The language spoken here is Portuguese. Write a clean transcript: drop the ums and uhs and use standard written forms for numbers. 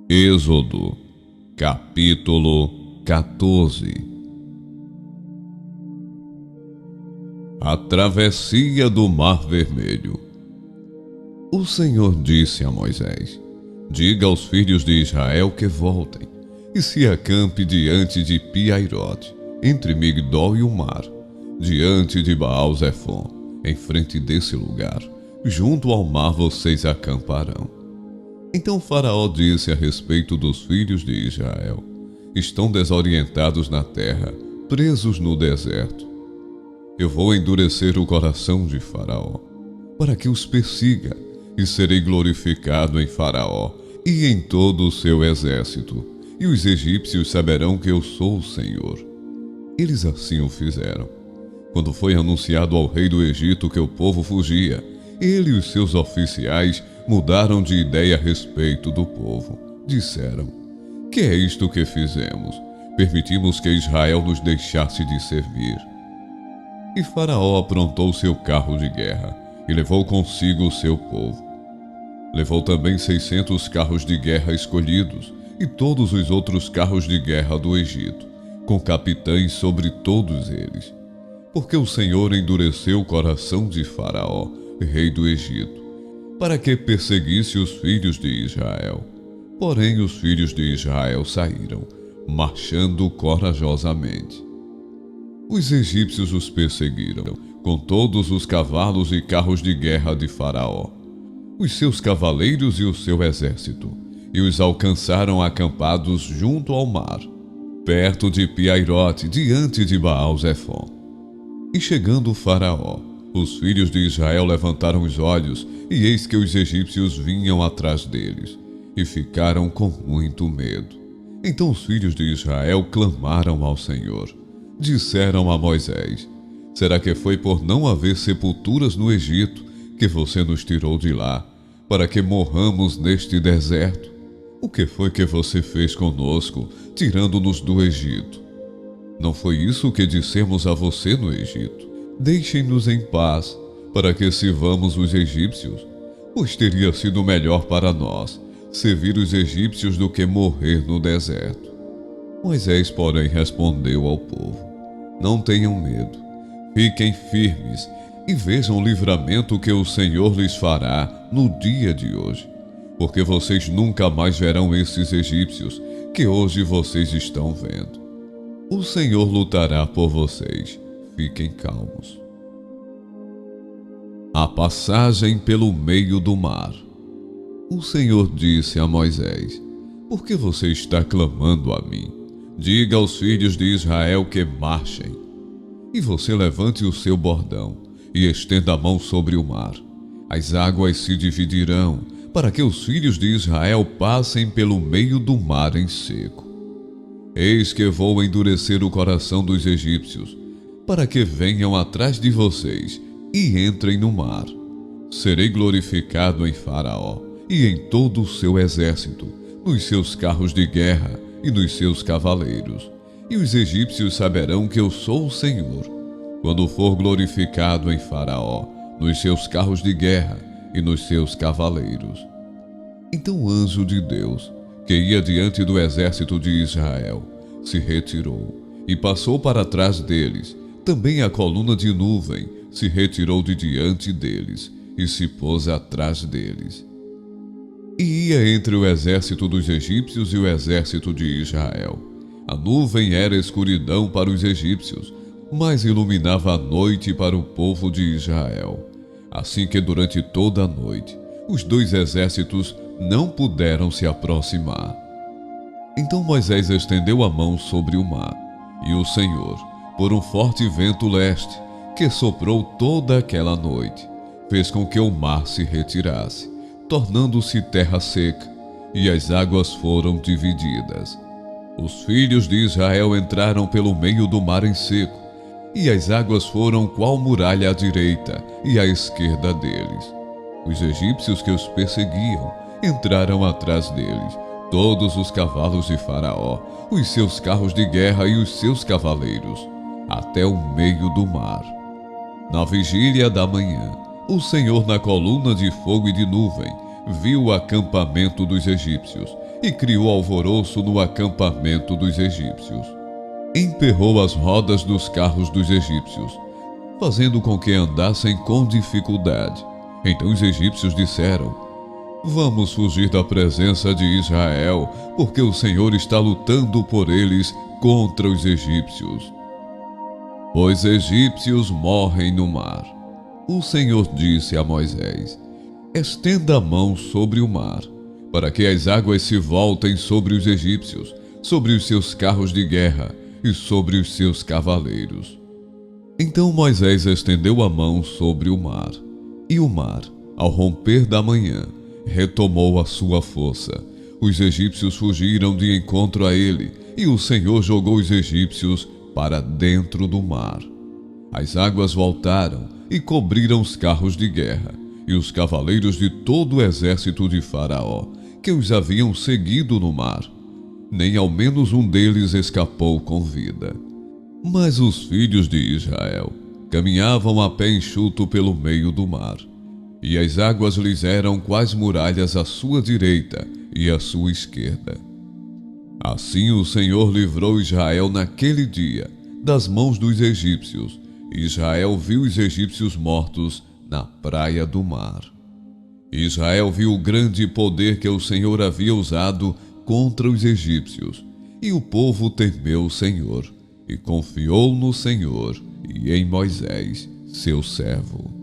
Êxodo, capítulo 14. A travessia do Mar Vermelho. O Senhor disse a Moisés: diga aos filhos de Israel que voltem e se acampe diante de Pi-Hahirote, entre Migdol e o mar, diante de Baal-Zefon, em frente desse lugar, junto ao mar vocês acamparão. Então Faraó disse a respeito dos filhos de Israel: estão desorientados na terra, presos no deserto. Eu vou endurecer o coração de Faraó, para que os persiga, e serei glorificado em Faraó e em todo o seu exército, e os egípcios saberão que eu sou o Senhor. Eles assim o fizeram. Quando foi anunciado ao rei do Egito que o povo fugia, ele e os seus oficiais mudaram de ideia a respeito do povo. Disseram: que é isto que fizemos? Permitimos que Israel nos deixasse de servir. E Faraó aprontou seu carro de guerra e levou consigo o seu povo. Levou também 600 carros de guerra escolhidos e todos os outros carros de guerra do Egito, com capitães sobre todos eles. Porque o Senhor endureceu o coração de Faraó, rei do Egito, para que perseguisse os filhos de Israel. Porém os filhos de Israel saíram, marchando corajosamente. Os egípcios os perseguiram, com todos os cavalos e carros de guerra de Faraó, os seus cavaleiros e o seu exército, e os alcançaram acampados junto ao mar, perto de Pi-Hahirote, diante de Baal-Zefon. E chegando Faraó, os filhos de Israel levantaram os olhos, e eis que os egípcios vinham atrás deles, e ficaram com muito medo. Então os filhos de Israel clamaram ao Senhor. Disseram a Moisés: será que foi por não haver sepulturas no Egito que você nos tirou de lá, para que morramos neste deserto? O que foi que você fez conosco, tirando-nos do Egito? Não foi isso que dissemos a você no Egito: deixem-nos em paz, para que sirvamos os egípcios? Pois teria sido melhor para nós servir os egípcios do que morrer no deserto. Moisés, porém, respondeu ao povo: não tenham medo, fiquem firmes e vejam o livramento que o Senhor lhes fará no dia de hoje, porque vocês nunca mais verão esses egípcios que hoje vocês estão vendo. O Senhor lutará por vocês, fiquem calmos. A passagem pelo meio do mar. O Senhor disse a Moisés: por que você está clamando a mim? Diga aos filhos de Israel que marchem. E você levante o seu bordão e estenda a mão sobre o mar. As águas se dividirão, para que os filhos de Israel passem pelo meio do mar em seco. Eis que vou endurecer o coração dos egípcios, para que venham atrás de vocês e entrem no mar. Serei glorificado em Faraó e em todo o seu exército, nos seus carros de guerra e nos seus cavaleiros. E os egípcios saberão que eu sou o Senhor, quando for glorificado em Faraó, nos seus carros de guerra e nos seus cavaleiros. Então o anjo de Deus, que ia diante do exército de Israel, se retirou e passou para trás deles. Também a coluna de nuvem se retirou de diante deles e se pôs atrás deles. E ia entre o exército dos egípcios e o exército de Israel. A nuvem era escuridão para os egípcios, mas iluminava a noite para o povo de Israel. Assim que durante toda a noite, os dois exércitos não puderam se aproximar. Então Moisés estendeu a mão sobre o mar, e o Senhor, por um forte vento leste, que soprou toda aquela noite, fez com que o mar se retirasse, tornando-se terra seca, e as águas foram divididas. Os filhos de Israel entraram pelo meio do mar em seco, e as águas foram qual muralha à direita e à esquerda deles. Os egípcios que os perseguiam entraram atrás deles, todos os cavalos de Faraó, os seus carros de guerra e os seus cavaleiros, até o meio do mar. Na vigília da manhã, o Senhor, na coluna de fogo e de nuvem, viu o acampamento dos egípcios e criou alvoroço no acampamento dos egípcios. Emperrou as rodas dos carros dos egípcios, fazendo com que andassem com dificuldade. Então os egípcios disseram: vamos fugir da presença de Israel, porque o Senhor está lutando por eles contra os egípcios. Os egípcios morrem no mar. O Senhor disse a Moisés: estenda a mão sobre o mar, para que as águas se voltem sobre os egípcios, sobre os seus carros de guerra e sobre os seus cavaleiros. Então Moisés estendeu a mão sobre o mar, e o mar, ao romper da manhã, retomou a sua força. Os egípcios fugiram de encontro a ele, e o Senhor jogou os egípcios para dentro do mar. As águas voltaram e cobriram os carros de guerra e os cavaleiros de todo o exército de Faraó, que os haviam seguido no mar. Nem ao menos um deles escapou com vida. Mas os filhos de Israel caminhavam a pé enxuto pelo meio do mar, e as águas lhes eram quais muralhas à sua direita e à sua esquerda. Assim o Senhor livrou Israel naquele dia das mãos dos egípcios, e Israel viu os egípcios mortos na praia do mar. Israel viu o grande poder que o Senhor havia usado contra os egípcios, e o povo temeu o Senhor, e confiou no Senhor e em Moisés, seu servo.